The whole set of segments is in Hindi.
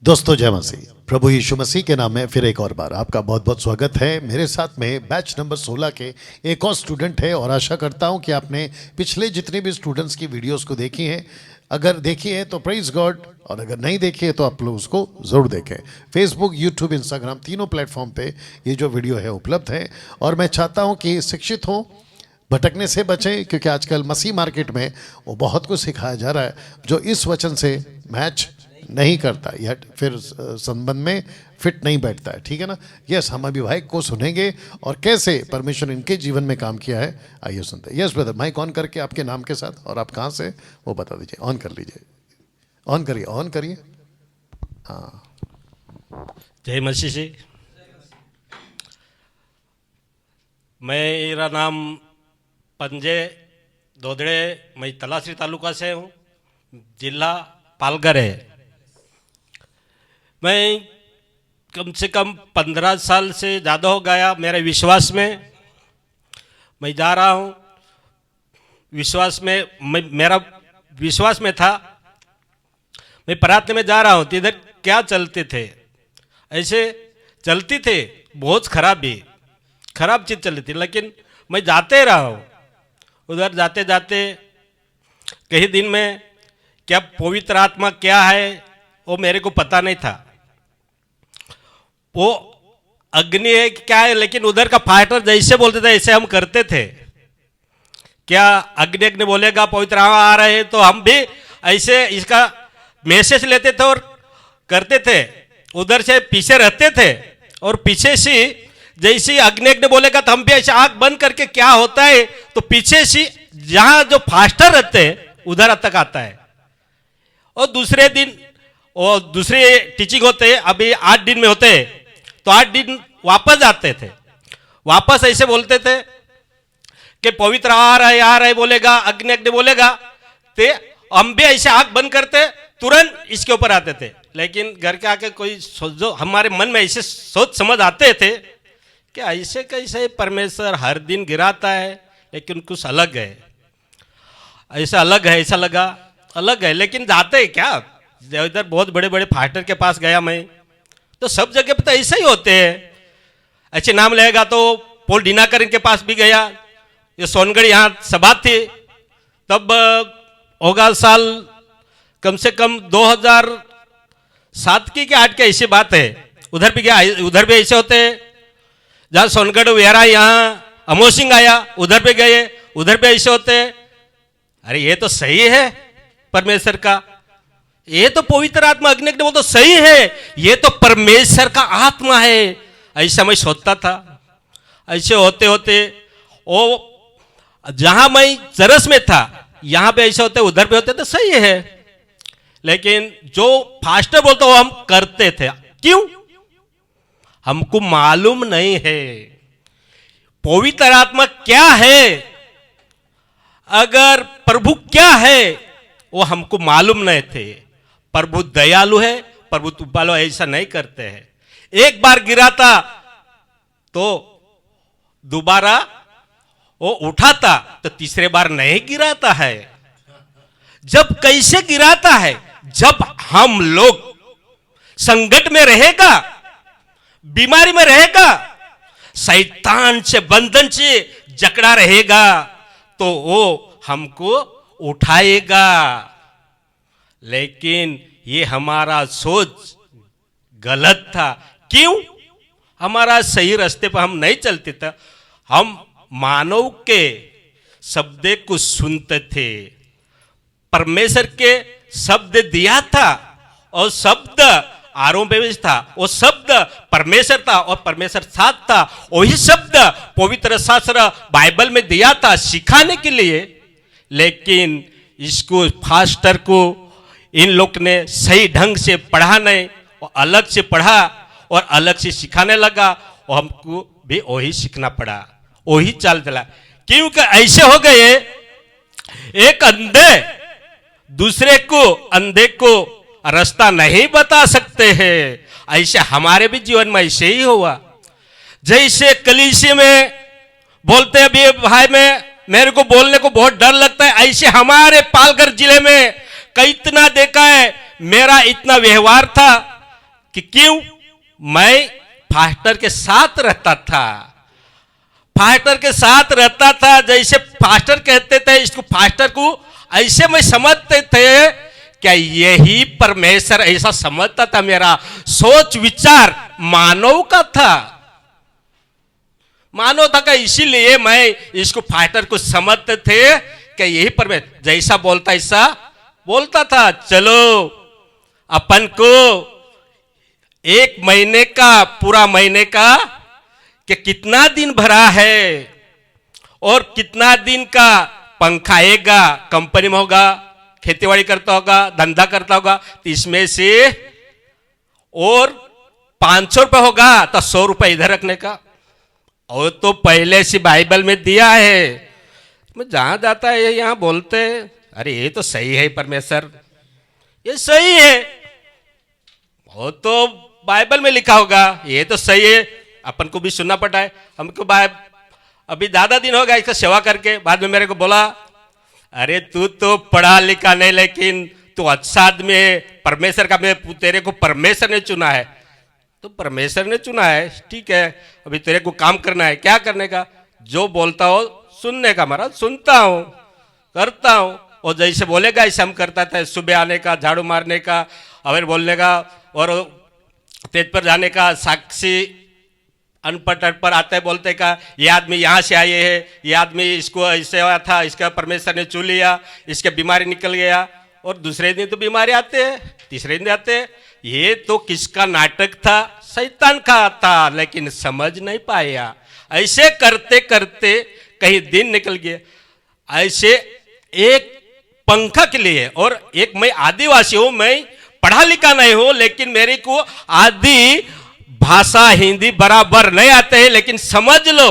दोस्तों जय मसीह, प्रभु यीशु मसीह के नाम में फिर एक और बार आपका बहुत बहुत स्वागत है। मेरे साथ में बैच नंबर 16 के एक और स्टूडेंट है और आशा करता हूं कि आपने पिछले जितने भी स्टूडेंट्स की वीडियोस को देखी हैं, अगर देखी है तो प्रेज गॉड, और अगर नहीं देखी है तो आप लोग उसको ज़रूर देखें। फेसबुक, यूट्यूब, इंस्टाग्राम तीनों प्लेटफॉर्म पे ये जो वीडियो है उपलब्ध है। और मैं चाहता हूँ कि शिक्षित हों, भटकने से बचें, क्योंकि आजकल मसीह मार्केट में वो बहुत कुछ सिखाया जा रहा है जो इस वचन से मैच नहीं करता या फिर संबंध में फिट नहीं बैठता है। ठीक है ना? यस, हम अभी भाई को सुनेंगे और कैसे परमेश्वर इनके जीवन में काम किया है, आइए सुनते हैं। यस ब्रदर, माइक ऑन करके आपके नाम के साथ और आप कहाँ से वो बता दीजिए। ऑन कर लीजिए, ऑन करिए, ऑन करिए। हाँ, जय मसीह जी। मेरा नाम पंजे दोदड़े, मैं तलासरी तालुका से हूँ, जिला पालघर है। मैं कम से कम 15 साल से ज़्यादा हो गया मेरे विश्वास में। मैं जा रहा हूँ विश्वास में, मेरा विश्वास में था। मैं प्रार्थना में जा रहा हूँ तो इधर क्या चलते थे, ऐसे चलती थे बहुत खराब चीज़ चलती थी, लेकिन मैं जाते रहा हूँ। उधर जाते जाते कई दिन में क्या पवित्र आत्मा क्या है वो मेरे को पता नहीं था, वो अग्नि है क्या है, लेकिन उधर का फाइटर जैसे बोलते थे ऐसे हम करते थे। क्या अग्नि अग्नि बोलेगा पवित्र आ रहे हैं तो हम भी ऐसे इसका मैसेज लेते थे और करते थे। उधर से पीछे रहते थे और पीछे से जैसे अग्नि अग्नि बोलेगा तो हम भी ऐसे आंख बंद करके क्या होता है तो पीछे से जहां जो फास्टर रहते हैं उधर तक आता है। और दूसरे दिन और दूसरे टीचिंग होते हैं, अभी 8 दिन में होते हैं तो 8 दिन वापस आते थे। वापस ऐसे बोलते थे कि पवित्र आ रहा है बोलेगा, अग्नि अग्नि बोलेगा, तो हम भी ऐसे आंख बंद करते तुरंत इसके ऊपर आते थे। लेकिन घर के आके कोई जो हमारे मन में ऐसे सोच समझ आते थे कि ऐसे कैसे परमेश्वर हर दिन गिराता है, लेकिन कुछ अलग है, ऐसा अलग है, ऐसा लगा अलग है। लेकिन जाते हैं क्या, इधर बहुत बड़े बड़े फाइटर के पास गया मैं, तो सब जगह पे तो ऐसे ही होते हैं। अच्छे नाम लेगा तो पोल डिनाकर इनके पास भी गया, ये सोनगढ़ यहाँ सभा थी, तब होगा साल कम से कम 2007 की 8 की ऐसी बात है। उधर भी गया, उधर भी ऐसे होते हैं। जहाँ सोनगढ़ वेरा यहाँ अमोह सिंह आया, उधर पे गए, उधर पे ऐसे होते हैं। अरे ये तो सही है परमेश्वर का, ये तो पवित्र आत्मा अग्नि वो तो सही है, ये तो परमेश्वर का आत्मा है, ऐसा मैं सोचता था। ऐसे होते होते वो जहां मैं चरस में था यहां पे ऐसे होते, उधर पे होते तो सही है, लेकिन जो फास्टर बोलते वो हम करते थे। क्यों? हमको मालूम नहीं है पवित्र आत्मा क्या है, अगर प्रभु क्या है वो हमको मालूम नहीं थे। प्रभु दयालु है, प्रभु कृपालु, ऐसा नहीं करते हैं। एक बार गिराता तो दोबारा वो उठाता, तो तीसरे बार नहीं गिराता है। जब कैसे गिराता है, जब हम लोग संकट में रहेगा, बीमारी में रहेगा, शैतान से बंधन से जकड़ा रहेगा, तो वो हमको उठाएगा। लेकिन ये हमारा सोच गलत था। क्यों? हमारा सही रास्ते पर हम नहीं चलते थे, हम मानव के शब्द को सुनते थे। परमेश्वर के शब्द दिया था और शब्द आरोप में था, वो शब्द परमेश्वर था और परमेश्वर साथ था। वही शब्द पवित्र शास्त्र बाइबल में दिया था सिखाने के लिए, लेकिन इसको फास्टर को इन लोग ने सही ढंग से पढ़ा नहीं, और अलग से पढ़ा और अलग से सिखाने लगा, और हमको भी वही सीखना पड़ा, वही चाल चला। क्योंकि ऐसे हो गए, एक अंधे दूसरे को अंधे को रास्ता नहीं बता सकते हैं। ऐसे हमारे भी जीवन में ऐसे ही हुआ। जैसे कलीसिया में बोलते हैं अभी भाई में मेरे को बोलने को बहुत डर लगता है, ऐसे हमारे पालघर जिले में कई इतना देखा है। मेरा इतना व्यवहार था कि क्यों मैं फास्टर के साथ रहता था, फास्टर के साथ रहता था। जैसे फास्टर कहते थे, इसको फास्टर को ऐसे में समझते थे क्या यही परमेश्वर ऐसा समझता था। मेरा सोच विचार मानव का था, मानव था का, इसीलिए मैं इसको फास्टर को समझते थे कि यही परमेश्वर जैसा बोलता ऐसा बोलता था। चलो अपन को एक महीने का, पूरा महीने का कि कितना दिन भरा है और कितना दिन का पंखा आएगा, कंपनी में होगा, खेतीबाड़ी करता होगा, धंधा करता होगा, तो इसमें से और 500 रुपये होगा तो 100 रुपये इधर रखने का। और तो पहले से बाइबल में दिया है। मैं जहां जाता है यहां बोलते अरे ये तो सही है परमेश्वर, ये सही है, वो तो बाइबल में लिखा होगा, ये तो सही है। अपन को भी सुनना पड़ता है हमको। अभी ज्यादा दिन हो गया इसका सेवा करके, बाद में मेरे को बोला अरे तू तो पढ़ा लिखा नहीं लेकिन तू अच्छा आदमी है, परमेश्वर का, मैं तेरे को परमेश्वर ने चुना है। तो परमेश्वर ने चुना है, ठीक है, अभी तेरे को काम करना है। क्या करने का? जो बोलता हो सुनने का। महाराज सुनता हूं, करता हूं, और जैसे बोलेगा ऐसे हम करता था। सुबह आने का, झाड़ू मारने का, अवेर बोलने का, और तेज पर जाने का, साक्षी अनपढ़ पर आते बोलते का ये आदमी यहाँ से आए है, ये आदमी इसको ऐसे हुआ था, इसका परमेश्वर ने चुन लिया, इसके बीमारी निकल गया। और दूसरे दिन तो बीमारी आते हैं, तीसरे दिन आते हैं। ये तो किसका नाटक था? शैतान का था, लेकिन समझ नहीं पाया। ऐसे करते करते कहीं दिन निकल गए। ऐसे एक पंखा के लिए, और एक मैं आदिवासी हूं, मैं पढ़ा लिखा नहीं हूं, लेकिन मेरे को आदि भाषा हिंदी बराबर नहीं आते हैं, लेकिन समझ लो,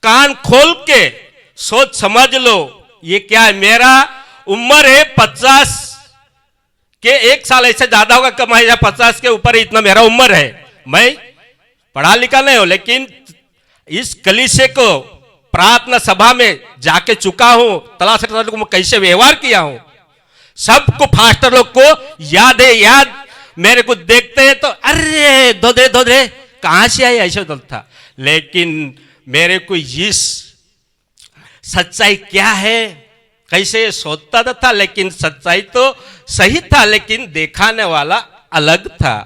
कान खोल के सोच समझ लो। ये क्या है? मेरा उम्र है 50 के, 1 साल ऐसे ज्यादा होगा कम है, 50 के ऊपर इतना मेरा उम्र है। मैं पढ़ा लिखा नहीं हूं, लेकिन इस कलीसिया को प्रार्थना सभा में जाके चुका हूं, तलाश को मैं कैसे व्यवहार किया हूं, सबको फास्टर लोग को याद है। याद मेरे को देखते हैं तो अरे दो दे कहां से आई, ऐसे बोलता था। लेकिन मेरे को इस सच्चाई क्या है कैसे सोचता था, लेकिन सच्चाई तो सही था, लेकिन दिखाने वाला अलग था।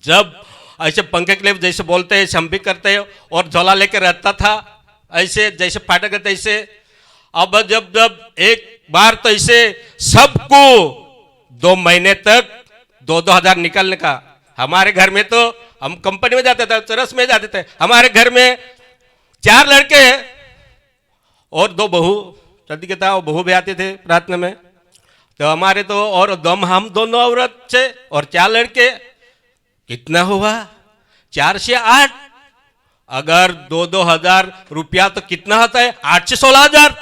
जब ऐसे पंखे के लिए जैसे बोलते हैं हम भी करते हैं, और झोला लेकर रहता था ऐसे, जैसे फाटक करते ऐसे। अब जब जब एक बार तो ऐसे सबको 2 महीने तक 2-2 हजार निकलने का। हमारे घर में तो हम कंपनी में जाते थे, चरस में जाते थे, हमारे घर में 4 लड़के और 2 बहू, जल्दी कहता वो बहू भी आते थे प्रार्थना में। तो हमारे तो और हम दोनों औरत थे और 4 लड़के, कितना हुआ? 4 से 8, अगर 2-2 हजार रुपया तो कितना होता है? 8 से 16 हजार।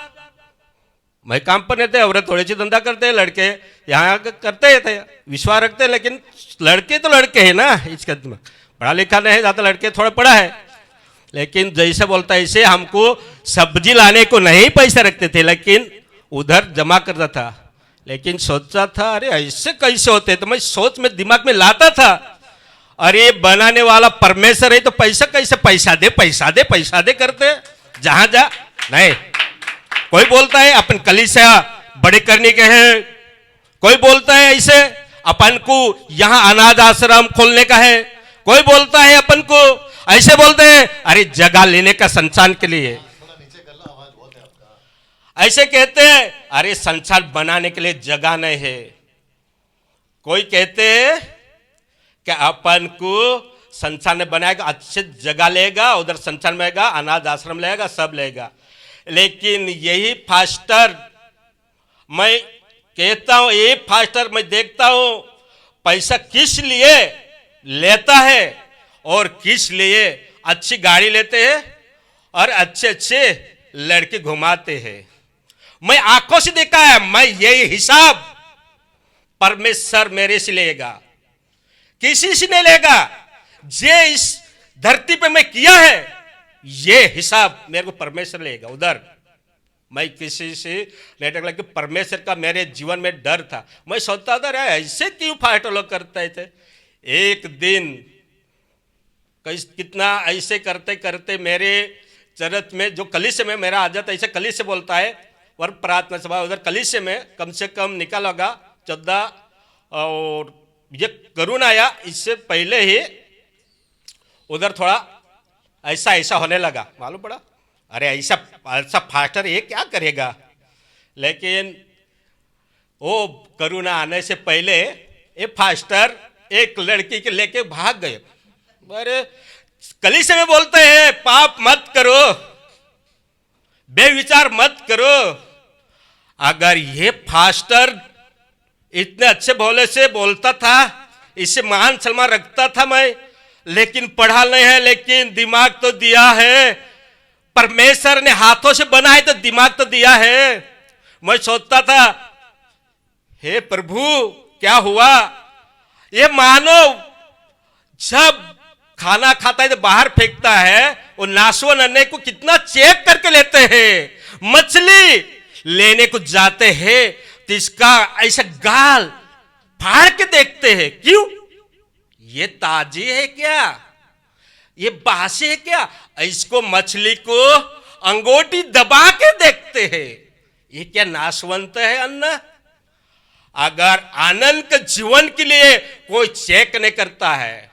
मैं काम पर रहते, औरत थोड़ी सी धंधा करते हैं, लड़के यहाँ करते थे, विश्वास रखते, लेकिन लड़के तो लड़के हैं ना, इसका पढ़ा लिखा नहीं है ज्यादा, लड़के थोड़ा पढ़ा है। लेकिन जैसे बोलता है ऐसे, हमको सब्जी लाने को नहीं पैसे रखते थे, लेकिन उधर जमा करता था। लेकिन सोचा था अरे ऐसे कैसे होते, तो मैं सोच में दिमाग में लाता था, अरे बनाने वाला परमेश्वर है तो पैसा कैसे, पैसा दे पैसा दे पैसा दे करते जहां जा। नहीं, कोई बोलता है अपन कलीसिया बड़े करने के हैं, कोई बोलता है ऐसे अपन को यहां अनाथ आश्रम खोलने का है, कोई बोलता है अपन को ऐसे बोलते हैं अरे जगह लेने का संसार के लिए, ऐसे कहते हैं अरे संसार बनाने के लिए जगह नहीं है। कोई कहते हैं कि अपन को संसार ने बनाएगा, अच्छे जगह लेगा, उधर संसार में लेगा, अनाथ आश्रम लेगा, सब लेगा। लेकिन यही फास्टर, मैं कहता हूं ये फास्टर, मैं देखता हूं पैसा किस लिए लेता है और किस लिए अच्छी गाड़ी लेते हैं और अच्छे अच्छे लड़के घुमाते हैं। मैं आंखों से देखा है, मैं यही हिसाब परमेश्वर मेरे से लेगा, किसी से नहीं लेगा। जे इस धरती पे मैं किया है ये हिसाब मेरे को परमेश्वर लेगा। उधर मैं किसी से लेटर लगे, परमेश्वर का मेरे जीवन में डर था। मैं सोचता था ऐसे क्यों फाइटर लोग करते थे, एक दिन कितना ऐसे करते करते मेरे चरत में जो कलिश में मेरा आदत ऐसे कलिश से बोलता है, और प्रार्थना सभा उधर कलिश में कम से कम निकल होगा 14, और ये करुण आया इससे पहले ही उधर थोड़ा ऐसा ऐसा होने लगा, मालूम पड़ा अरे ऐसा ऐसा फास्टर ये क्या करेगा। लेकिन वो करुणा आने से पहले ये फास्टर एक लड़की के लेके भाग गए। अरे कलीसिया में बोलते हैं पाप मत करो, बेविचार मत करो। अगर ये फास्टर इतने अच्छे भोले से बोलता था, इससे मान सम्मान रखता था मैं, लेकिन पढ़ा नहीं है, लेकिन दिमाग तो दिया है परमेश्वर ने, हाथों से बनाए तो दिमाग तो दिया है। मैं सोचता था हे प्रभु क्या हुआ, ये मानव जब खाना खाता है तो बाहर फेंकता है, वो नासवन अन्य को कितना चेक करके लेते हैं। मछली लेने को जाते हैं तो इसका ऐसा गाल फाड़ के देखते हैं, क्यों, ये ताजी है क्या, ये बासी है क्या। इसको मछली को अंगूठी दबा के देखते हैं, ये क्या नाशवंत है अन्न। अगर आनंद के जीवन के लिए कोई चेक नहीं करता है,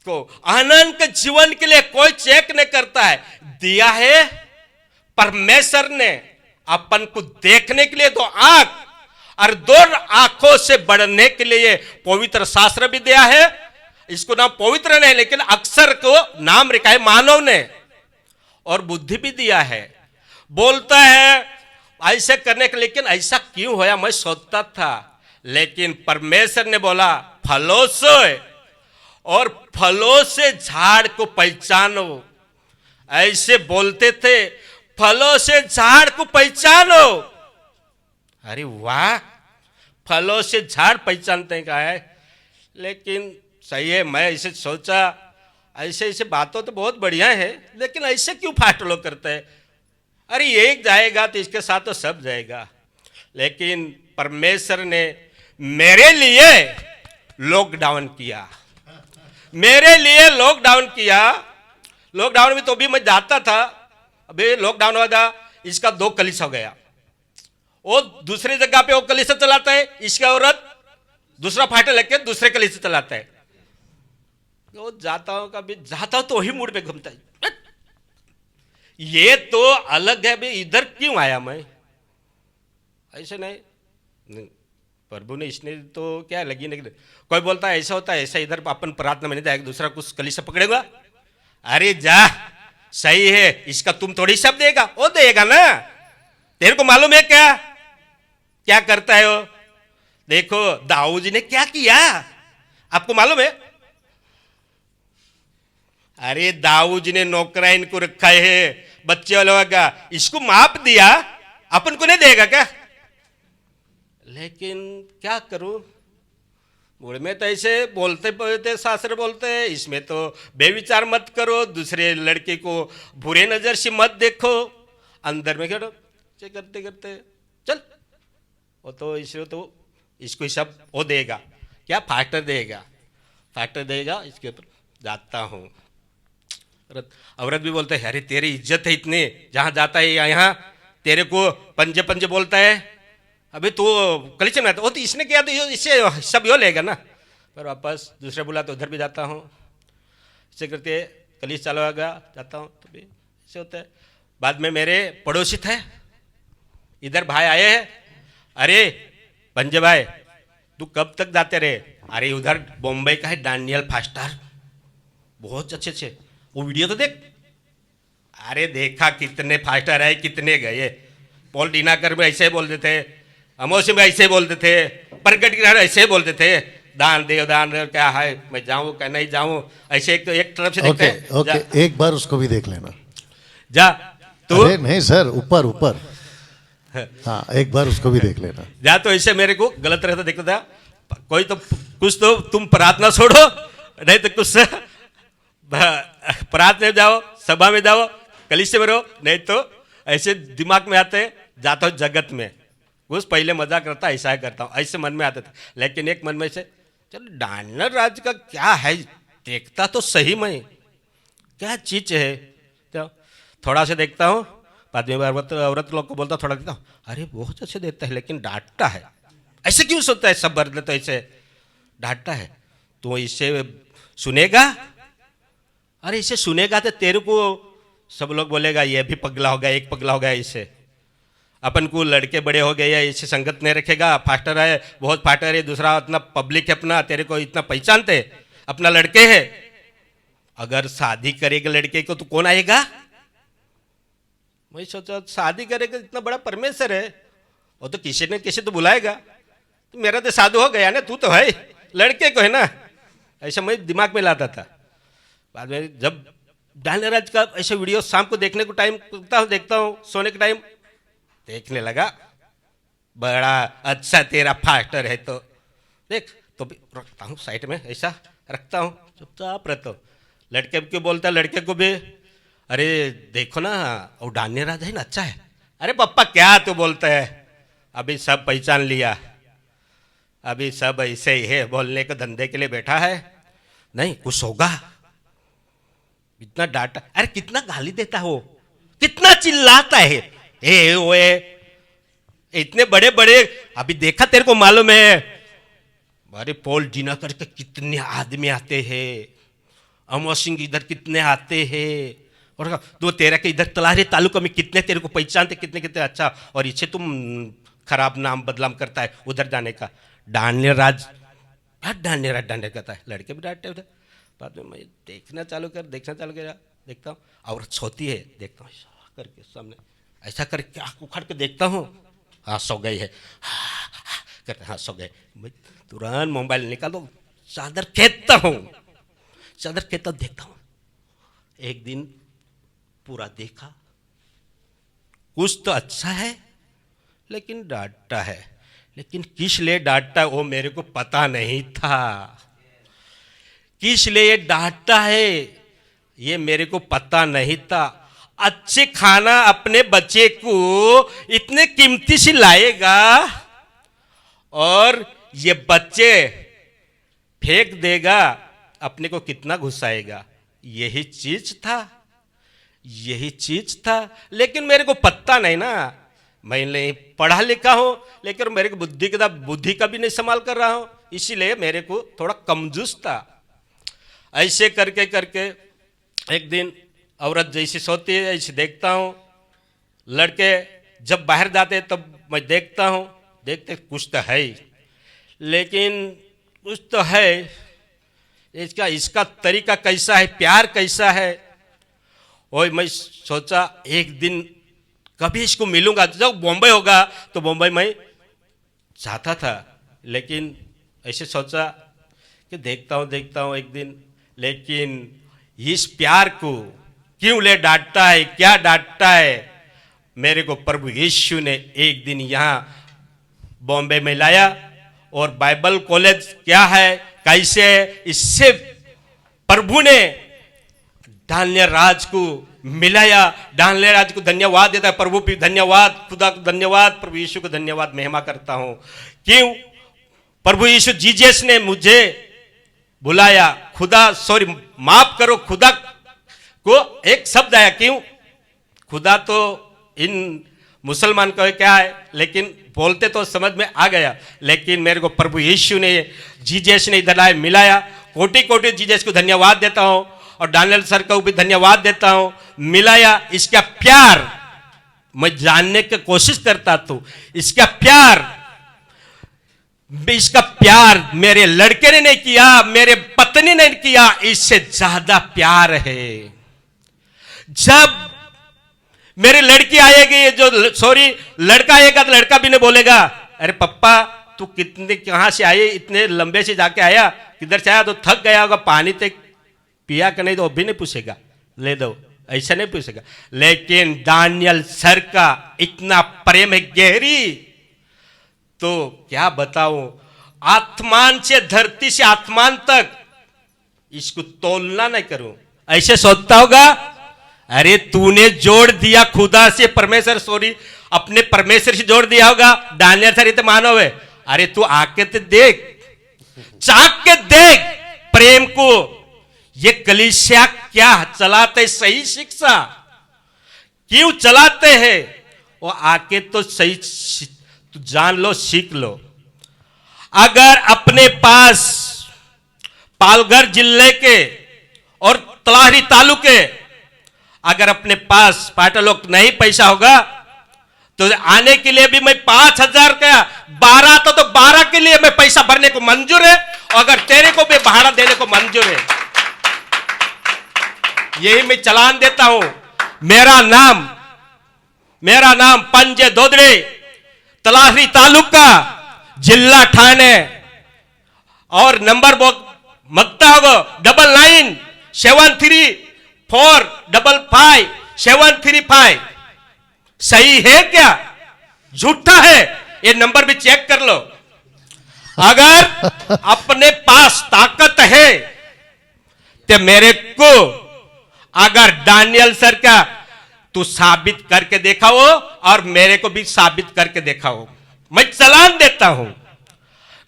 को आनंद के जीवन के लिए कोई चेक नहीं करता है, दिया है परमेश्वर ने अपन को देखने के लिए 2 आंख और 2 आंखों से बढ़ने के लिए पवित्र शास्त्र भी दिया है। इसको नाम पवित्र नहीं लेकिन अक्षर को नाम रखा है मानव ने, और बुद्धि भी दिया है। बोलता है ऐसे करने के, लेकिन ऐसा क्यों होया मैं सोचता था, लेकिन परमेश्वर ने बोला फलों से, और फलों से झाड़ को पहचानो। ऐसे बोलते थे फलों से झाड़ को पहचानो। अरे वाह, फलों से झाड़ पहचानते का है। लेकिन सही है, मैं ऐसे सोचा ऐसे ऐसे बातों तो बहुत बढ़िया है, लेकिन ऐसे क्यों फाट लोग करते हैं। अरे एक जाएगा तो इसके साथ तो सब जाएगा। लेकिन परमेश्वर ने मेरे लिए लॉकडाउन किया, मेरे लिए लॉकडाउन किया। लॉकडाउन में तो भी मैं जाता था, अभी लॉकडाउन हुआ था, इसका 2 कलीस हो गया। वो दूसरी जगह पे वो कलीस चलाता है, इसका औरत दूसरा फाइटर लेके दूसरे कलीस से चलाता है। वो जाता हूं, कभी जाता हूं तो वही मूड पे घूमता है, ये तो अलग है, भी इधर क्यों आया मैं। ऐसे नहीं, प्रभु ने इसने तो क्या लगी नहीं। कोई बोलता है ऐसा होता है, ऐसा इधर अपन प्रार्थना में नहीं जाएगा, दूसरा कुछ कलीसिया पकड़ेगा। अरे जा, सही है, इसका तुम थोड़ी शब्द देगा, वो देगा ना। तेरे को मालूम है क्या क्या करता है वो। देखो दाऊद जी ने क्या किया, आपको मालूम है। अरे दाऊद जी ने नौकरा इनको रखा है, बच्चे वालों का, इसको माप दिया, अपन को नहीं देगा क्या। लेकिन क्या करूं, मूड में तो ऐसे बोलते बोलते शास्त्र बोलते हैं, इसमें तो बेविचार मत करो, दूसरे लड़के को बुरे नजर से मत देखो। अंदर में क्या करते करते चल, वो तो इसको इसको सब वो देगा, क्या फास्टर देगा, फास्टर देगा, इसके ऊपर जाता हूँ। औरत भी बोलते है अरे तेरी इज्जत है इतनी, जहाँ जाता है यहाँ तेरे को पंजे पंजे बोलता है। अभी तो कलीसिया में आता, वो तो इसने किया तो इससे सब यो लेगा ना। पर वापस दूसरे बुला तो उधर भी जाता हूँ, इसे करते कलीस चालू होगा, जाता हूँ तो भी ऐसे होता है। बाद में मेरे पड़ोसी थे, इधर भाई आए हैं, अरे पंजे भाई तू कब तक जाते रहे। अरे उधर बॉम्बे का है डैनियल फास्टर, बहुत अच्छे अच्छे, वो वीडियो तो देख। अरे देखा कितने फास्टर है, कितने गए। पॉल डिनाकर में ऐसे बोलते थे, अमोसी में ऐसे बोलते थे, प्रगट की ऐसे बोलते थे, दान दे क्या है, मैं जाऊं क्या नहीं जाऊं, ऐसे एक तो एक तरफ से देखते हैं। ओके, एक बार उसको भी देख लेना। जा तो नहीं सर, ऊपर ऊपर, हाँ एक बार उसको भी देख लेना। जा तो ऐसे मेरे को गलत रहता देखता था। कोई तो कुछ तो तुम प्रार्थना छोड़ो, नहीं तो कुछ प्रार्थना में जाओ, सभा में जाओ, कलीसिया में रहो, नहीं तो ऐसे दिमाग में आते जाता हूँ जगत में। कुछ पहले मजा करता ऐसा करता हूँ, ऐसे मन में आते थे। लेकिन एक मन में से चलो डायनेल राज का क्या है, देखता तो सही मैं क्या चीज है। तो थोड़ा से देखता हूँ, बाद में औरत लोग को बोलता थोड़ा देखता हूँ, अरे बहुत अच्छे देता है लेकिन डांटता है, ऐसे क्यों सोचता है, सब बदले तो ऐसे डांटता है, तो इसे सुनेगा, अरे इसे सुनेगा तो तेरे को सब लोग बोलेगा ये भी पगला हो गया, एक पगला हो गया, इसे अपन को लड़के बड़े हो गए, इसे संगत नहीं रखेगा, फास्टर है, बहुत फास्टर है, दूसरा इतना पब्लिक है अपना, तेरे को इतना पहचानते, अपना लड़के है, अगर शादी करेगा लड़के को तो कौन आएगा। मैं सोचा शादी करेगा, इतना बड़ा परमेश्वर है, वो तो किसी ने किसी तो बुलाएगा, तो मेरा तो शादी हो गया ना, तू तो है लड़के को है ना, ऐसा मैं दिमाग में लाता था। बाद में जब डायनेल राज का ऐसे वीडियो शाम को देखने को टाइम देखता हूँ सोने के टाइम, देखने लगा, बड़ा अच्छा तेरा फास्टर है, तो देख, तो भी रखता हूँ साइड में, ऐसा रखता हूँ, चुपचाप रहता हूँ। लड़के क्यों बोलता है, लड़के को भी, अरे देखो ना वो डायनेल राज है ना, अच्छा है, अरे पप्पा क्या तो बोलता है, अभी सब पहचान लिया, अभी सब ऐसे ही है, बोलने के धंधे के लिए बैठा है, नहीं कुछ होगा, इतना डांटा, अरे कितना गाली देता हो, कितना चिल्लाता है, ए ओए, इतने बड़े बड़े, अभी देखा तेरे को मालूम है, अरे पॉल डीना करके कितने आदमी आते हैं, अमर सिंह इधर कितने आते हैं, और तो तेरा के इधर तलारे तालुका में कितने तेरे को पहचानते, कितने कितने, अच्छा, और इसे तुम खराब नाम बदनाम करता है उधर जाने का। डायनेल राज, डायनेल राज डायनेल कहता है, लड़के भी डांटते उधर। बाद में मैं देखना चालू कर देखता हूँ, औरत सोती है, देखता हूँ ऐसा करके सामने, ऐसा करके आँख उखाड़ के देखता हूँ, हाँ सो गई है, करते हाँ सो गए, मैं तुरंत मोबाइल निकालो, चादर खींचता हूँ, चादर खींचता देखता हूँ, एक दिन पूरा देखा, कुछ तो अच्छा है लेकिन डांटता है, लेकिन किस लिए डांटता है वो मेरे को पता नहीं था, किस लिए डांटता है ये मेरे को पता नहीं था। अच्छे खाना अपने बच्चे को इतने कीमती से लाएगा और ये बच्चे फेंक देगा, अपने को कितना गुस्साएगा, यही चीज था, लेकिन मेरे को पता नहीं ना, मैं पढ़ा लिखा हूं लेकिन मेरे को बुद्धि का भी नहीं संभाल कर रहा हूं, इसीलिए मेरे को थोड़ा कमजोर था। ऐसे करके करके एक दिन औरत जैसी सोती है ऐसे देखता हूँ, लड़के जब बाहर जाते तब मैं देखता हूँ, देखते कुछ तो है, लेकिन कुछ तो है, इसका तरीका कैसा है, प्यार कैसा है, वही मैं सोचा एक दिन कभी इसको मिलूंगा, जब बॉम्बे होगा तो बॉम्बे में जाता था, लेकिन ऐसे सोचा कि देखता हूँ एक दिन, लेकिन इस प्यार को क्यों ले डांटता है, क्या डांटता है, मेरे को प्रभु यीशु ने एक दिन यहाँ बॉम्बे में लाया, और बाइबल कॉलेज क्या है कैसे, इससे प्रभु ने डायनेल राज को मिलाया, डायनेल राज को धन्यवाद देता है, प्रभु भी धन्यवाद, खुदा को धन्यवाद, प्रभु यीशु को धन्यवाद, महिमा करता हूं। क्यों प्रभु यीशु जीसस ने मुझे बुलाया, माफ करो, खुदा को एक शब्द आया, क्यों, खुदा तो इन मुसलमान को क्या है, लेकिन बोलते तो समझ में आ गया, लेकिन मेरे को प्रभु यीशु ने, जीसस ने इधर आए मिलाया, कोटि कोटि जीसस को धन्यवाद देता हूं, और डायनेल सर को भी धन्यवाद देता हूं, मिलाया, इसका प्यार मैं जानने की कोशिश करता था, इसका प्यार मेरे लड़के ने नहीं किया, मेरे पत्नी ने किया, इससे ज्यादा प्यार है। जब मेरी लड़की आएगी, लड़का आएगा तो लड़का भी नहीं बोलेगा, अरे पप्पा तू कहां से आए, इतने लंबे से जाके आया, किधर से आया, तो थक गया होगा, पानी तक पिया कि नहीं, तो भी नहीं पूछेगा, ले दो, ऐसा नहीं पूछेगा। लेकिन डायनेल सर का इतना प्रेम है गहरी, तो क्या बताऊं, आसमान से, धरती से आसमान तक इसको तोलना नहीं करूं, ऐसे सोचता होगा, अरे तूने जोड़ दिया खुदा से, परमेश्वर अपने परमेश्वर से जोड़ दिया होगा, डायनेल सर तो मानव है, अरे तू आके तो देख, चाक के देख प्रेम को, ये कलीसिया क्या चलाते, सही शिक्षा क्यों चलाते हैं, वो आके तो सही तो जान लो, सीख लो। अगर अपने पास पालघर जिले के और तलाहरी तालुके अगर अपने पास पाटलोक नहीं पैसा होगा तो आने के लिए भी मैं 5,000 का 12 तो 12 के लिए मैं पैसा भरने को मंजूर है, और अगर तेरे को भी भाड़ा देने को मंजूर है। यही मैं चलान देता हूं। मेरा नाम पंजे दोदड़े, तलाहरी तालुका, जिला ठाणे, और नंबर मगता होगा 9973455735। सही है क्या, झूठा है, ये नंबर भी चेक कर लो। अगर अपने पास ताकत है तो मेरे को अगर दानियल सर का तू साबित करके दिखाओ और मेरे को भी साबित करके दिखाओ, मैं चलान देता हूं।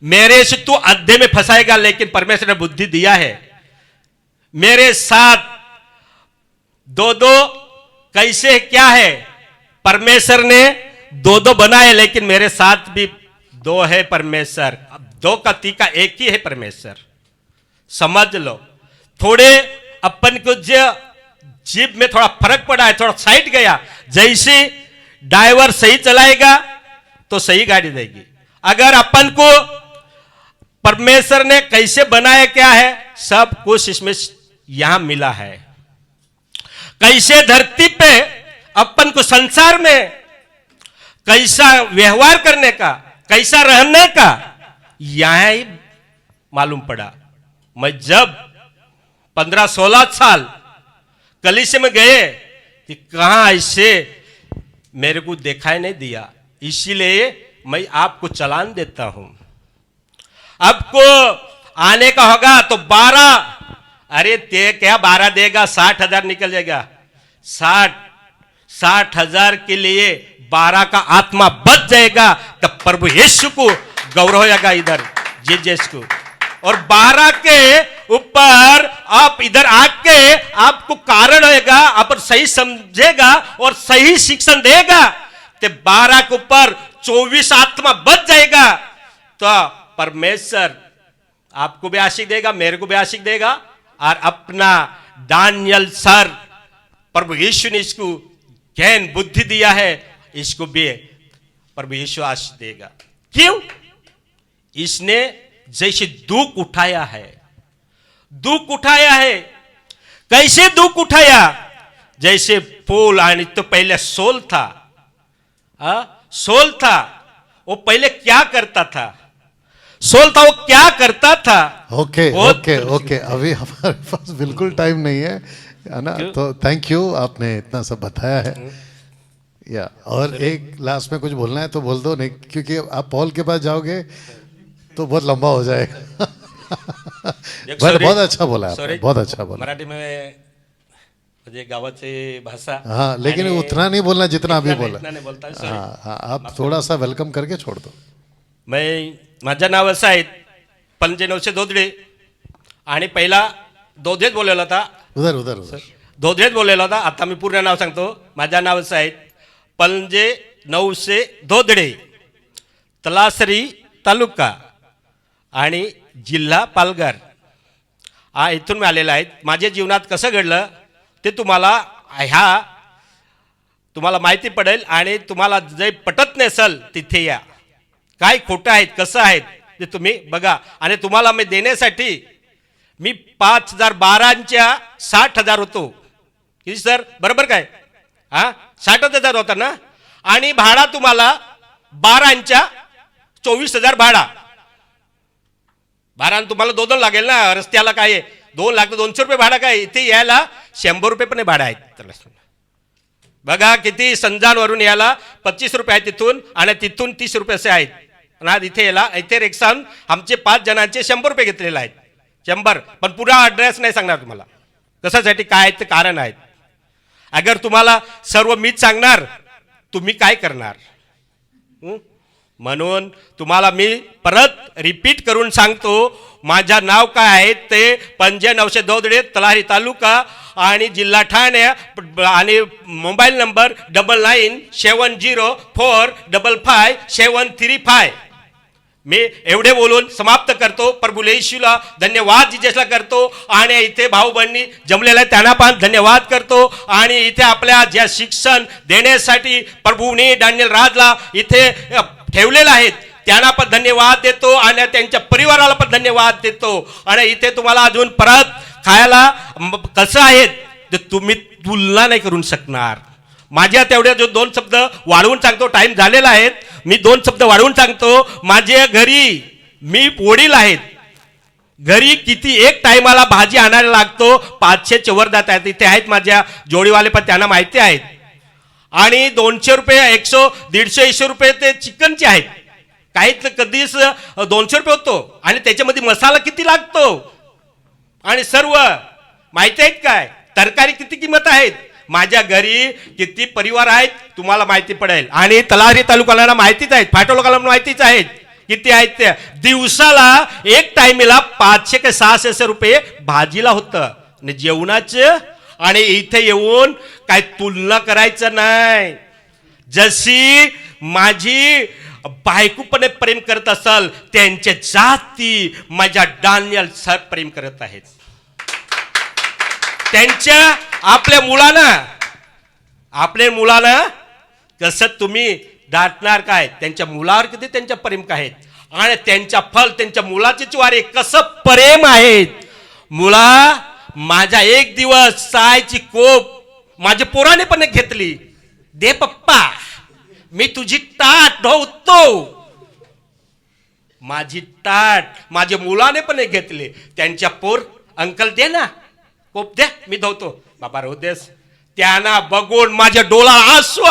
मेरे से तू अद्धे में फंसाएगा, लेकिन परमेश्वर ने बुद्धि दिया है। मेरे साथ दो कैसे क्या है, परमेश्वर ने दो बनाए, लेकिन मेरे साथ भी 2 है परमेश्वर। अब 2 का तीका एक ही है परमेश्वर, समझ लो। थोड़े अपन को जो जीप में थोड़ा फर्क पड़ा है, थोड़ा साइड गया, जैसे ड्राइवर सही चलाएगा तो सही गाड़ी देगी। अगर अपन को परमेश्वर ने कैसे बनाया क्या है, सब कुछ इसमें यहां मिला है। कैसे धरती पे अपन को संसार में कैसा व्यवहार करने का, कैसा रहने का, यहां ही मालूम पड़ा। मैं जब 15-16 साल कलीसिया में गए कि कहां ऐसे मेरे को दिखाई नहीं दिया, इसीलिए मैं आपको चलान देता हूं। आपको आने का होगा तो 12, अरे ते क्या 12 देगा, 60,000 निकल जाएगा। 60,000 के लिए 12 का आत्मा बच जाएगा, तब प्रभु यीशु को गौरव होगा इधर जीसस को। और 12 के ऊपर आप इधर आके आपको कारण होगा, आप सही समझेगा और सही शिक्षण देगा, तो 12 के ऊपर 24 आत्मा बच जाएगा। तो परमेश्वर आपको भी आशीष देगा, मेरे को भी आशीष देगा, और अपना दानियल सर प्रभु यीशु ने इसको ज्ञान बुद्धि दिया है, इसको भी प्रभु यीशु आशीष देगा। क्यों? इसने जैसे दुख उठाया है, दुख उठाया है। कैसे दुख उठाया? जैसे पोल आने तो पहले सोल था, सोल था, वो पहले क्या करता था? सोल था, वो क्या करता था? ओके अभी हमारे पास बिल्कुल टाइम नहीं है ना, तो थैंक यू, आपने इतना सब बताया है। या और एक लास्ट में कुछ बोलना है तो बोल दो, नहीं क्योंकि आप पॉल के पास जाओगे तो बहुत लंबा हो जाएगा। बट बहुत अच्छा बोला आपने, बहुत अच्छा बोला। मराठी में म्हणजे गावाची भाषा, हाँ, लेकिन उतना नहीं बोलना जितना अभी बोला। नहीं बोलता, हाँ, आप थोड़ा सा वेलकम करके छोड़ दो। मैं माझं नाव असं आहे पंजे 900 दोदडे, आणि पहिला दोधेच बोललेला होता, उधर दोधेच बोललेला होता। आता मी पूर्ण नाव सांगतो। माझं नाव असं आहे पंजे 900 दोदडे, तलासरी तालुका आणि जिल्हा पालघर, इथून मी आलेला आहे। माझ्या जीवनात कसं घडलं ते तुम्हाला माहिती पडेल, आणि तुम्हाला जे पटत नसेल तिथे या, काय खोटं आहेत कसं आहेत ते तुम्ही बघा। आणि तुम्हाला मी देण्यासाठी मी 5,012च्या 60,000 होतो। किती सर, बरोबर काय? 60,000 होता ना, आणि भाडा तुम्हाला 12च्या 24,000 भाडा। 12 तुम्हाला 2 लागेल ना, रस्त्याला काय 2 लाख 200 रुपये भाडा, काय इथे यायला 100 रुपये पण भाडा आहे। बघा किती, संजानवरून यायला 25 रुपये आहे तिथून, आणि तिथून 30 रुपये असे आहेत। आणि इथे यायला, इथे रिक्षान आमचे 5 जणांचे 100 रुपये घेतलेले आहेत, 100। पण पुरा ॲड्रेस नाही सांगणार तुम्हाला कशासाठी, काय आहेत ते कारण आहेत। अगर तुम्हाला सर्व मीच सांगणार, तुम्ही काय करणार? म्हणून तुम्हाला मी परत रिपीट करून सांगतो, माझं नाव काय आहे ते पंजे 902 तलारी तालुका आणि जिल्हा ठाणे आणि मोबाईल नंबर 9970455735. मी एवढे बोलून समाप्त करतो. प्रभू येशूला धन्यवाद जिजेसला करतो आणि इथे भाऊ बहिणी जमलेल्या त्यांना पण धन्यवाद करतो आणि इथे आपल्या ज्या शिक्षण देण्यासाठी प्रभूने डॅनियल राजला इथे ठेवलेलं आहेत त्यांना पण धन्यवाद देतो आणि त्यांच्या परिवाराला पण धन्यवाद देतो. आणि इथे तुम्हाला अजून परत खायला कसं आहे ते तुम्ही तुलना नाही करू शकणार. माझ्या तेवढ्या जो 2 शब्द वाढवून सांगतो, टाइम झालेला आहे, मी 2 शब्द वाढवून सांगतो. माझ्या घरी मी वडील आहेत, घरी किती एक टायमाला भाजी आणायला लागतो 500 वर जात आहेत. इथे आहेत माझ्या जोडीवाले पण त्यांना माहिती आहेत. आणि 200 रुपये 100-150 रुपये ते चिकनचे आहेत. काहीच कधीच 200 रुपये होतो आणि त्याच्यामध्ये मसाला किती लागतो आणि सर्व माहिती आहेत काय, तरकारी किती किंमत आहेत. माझ्या घरी किती परिवार आहेत तुम्हाला माहिती पडेल आणि तलारी तालुक्याला माहितीच आहेत, फाटो लोकांना माहितीच आहेत किती आहेत. ते दिवसाला एक टाइमला 500 ते 600 रुपये भाजीला होतं आणि जेवणाचं. आणि इथे येऊन काय तुलना करायचं नाही. जशी माझी बायको पण प्रेम करत असल त्यांच्या जाती माझ्या डॅनियल सर प्रेम करत आहेत. त्यांच्या आपल्या मुलांना कसं तुम्ही दाटणार काय, त्यांच्या मुलावर किती त्यांच्या प्रेम काय आहेत आणि त्यांच्या फल त्यांच्या मुलाचे चिवारे कसं प्रेम आहेत. मुला माझा एक दिवस चायची कोप माझ्या पोराने पण घेतली, दे पप्पा मी तुझी ताट धुतो. माझी ताट माझ्या मुलाने पण घेतली. त्यांच्या पोर अंकल दे ना कोप, दे मी धुतो. बाबा राहू देस. त्यांना बघून माझ्या डोळ्याला आसू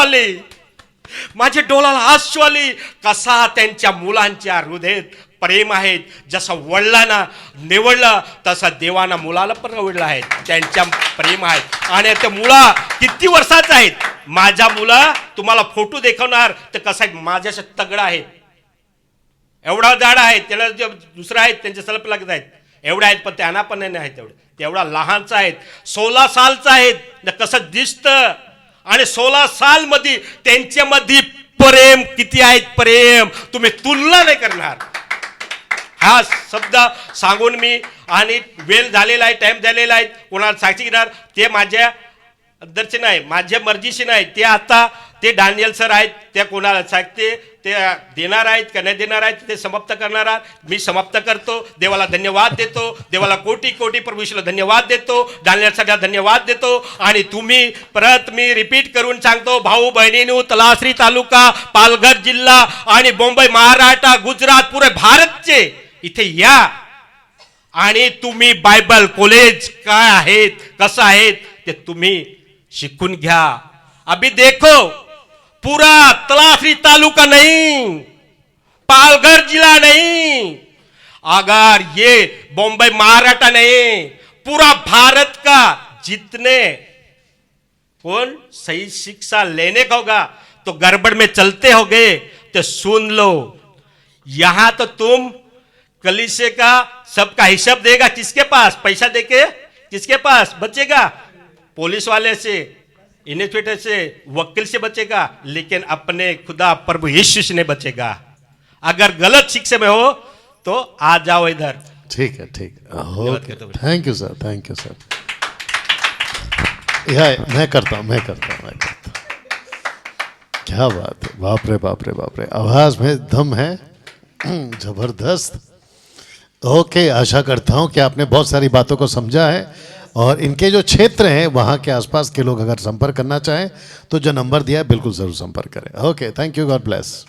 आले. कसा त्यांच्या मुलांच्या हृदयात प्रेम आहेत. जसं वडिलांना निवडलं तसं देवाना मुलाला पण निवडलं आहे. त्यांच्या प्रेम आहेत. आणि ते मुला किती वर्षाचे आहेत. माझ्या मुला तुम्हाला फोटो दाखवणार तर कसा आहे, माझ्याशी तगडा आहेत, एवढा जाड आहेत. त्याला जे दुसरा आहेत त्यांचे सलप लागत आहेत एवढे आहेत, पण त्यांना पण नाही आहेत तेवढा लहानचा आहेत. 16 सालचा आहेत. कसं दिसतं आणि 16 साल मध्ये त्यांच्यामध्ये प्रेम किती आहेत, प्रेम तुम्ही तुलना नाही करणार. हा शब्द सांगून मी आणि वेळ झालेला आहे, टाइम झालेला आहे, कोणाला साक्षी घेणार ते माझ्या दरचे नाही, माझ्या मर्जीशी नाही. ते आता ते डॅनियल सर आहेत, त्या कोणाला सांगते ते देणार आहेत का नाही देणार आहेत ते समाप्त करणार. मी समाप्त करतो. देवाला धन्यवाद देतो. देवाला कोटी कोटी प्रभूला धन्यवाद देतो. डॅनियल सरला धन्यवाद देतो. आणि तुम्ही परत मी रिपीट करून सांगतो, भाऊ बहिणींनो, तलासरी तालुका, पालघर जिल्हा आणि मुंबई, महाराष्ट्र, गुजरात, पुरे भारतचे इथे या आणि तुम्ही बायबल कॉलेज काय आहेत कसं आहेत ते तुम्ही शिकून घ्या. अभी देखो पूरा तलासरी तालुका नहीं, पालघर जिला नहीं, अगर ये मुंबई महाराष्ट्र नहीं, पूरा भारत का जितने कौन सही शिक्षा लेने का होगा तो गड़बड़ में चलते होगे तो सुन लो. यहां तो तुम कलीसिया का सबका हिसाब देगा, किसके पास पैसा देके किसके पास बचेगा, पुलिस वाले से, इन्वेस्टिगेटर से, वकील से बचेगा, लेकिन अपने खुदा प्रभु यीशु से नहीं बचेगा. अगर गलत शिक्षा में हो तो आ जाओ इधर. ठीक है, ठीक है. Thank you sir, thank you sir. यह मैं करता हूँ. क्या बात है, बाप रे बाप रे बाप रे, आवाज में दम है, जबरदस्त. ओके, आशा करता हूँ कि आपने बहुत सारी बातों को समझा है और इनके जो क्षेत्र हैं वहाँ के आसपास के लोग अगर संपर्क करना चाहें तो जो नंबर दिया है बिल्कुल ज़रूर संपर्क करें. Okay, thank you, God bless.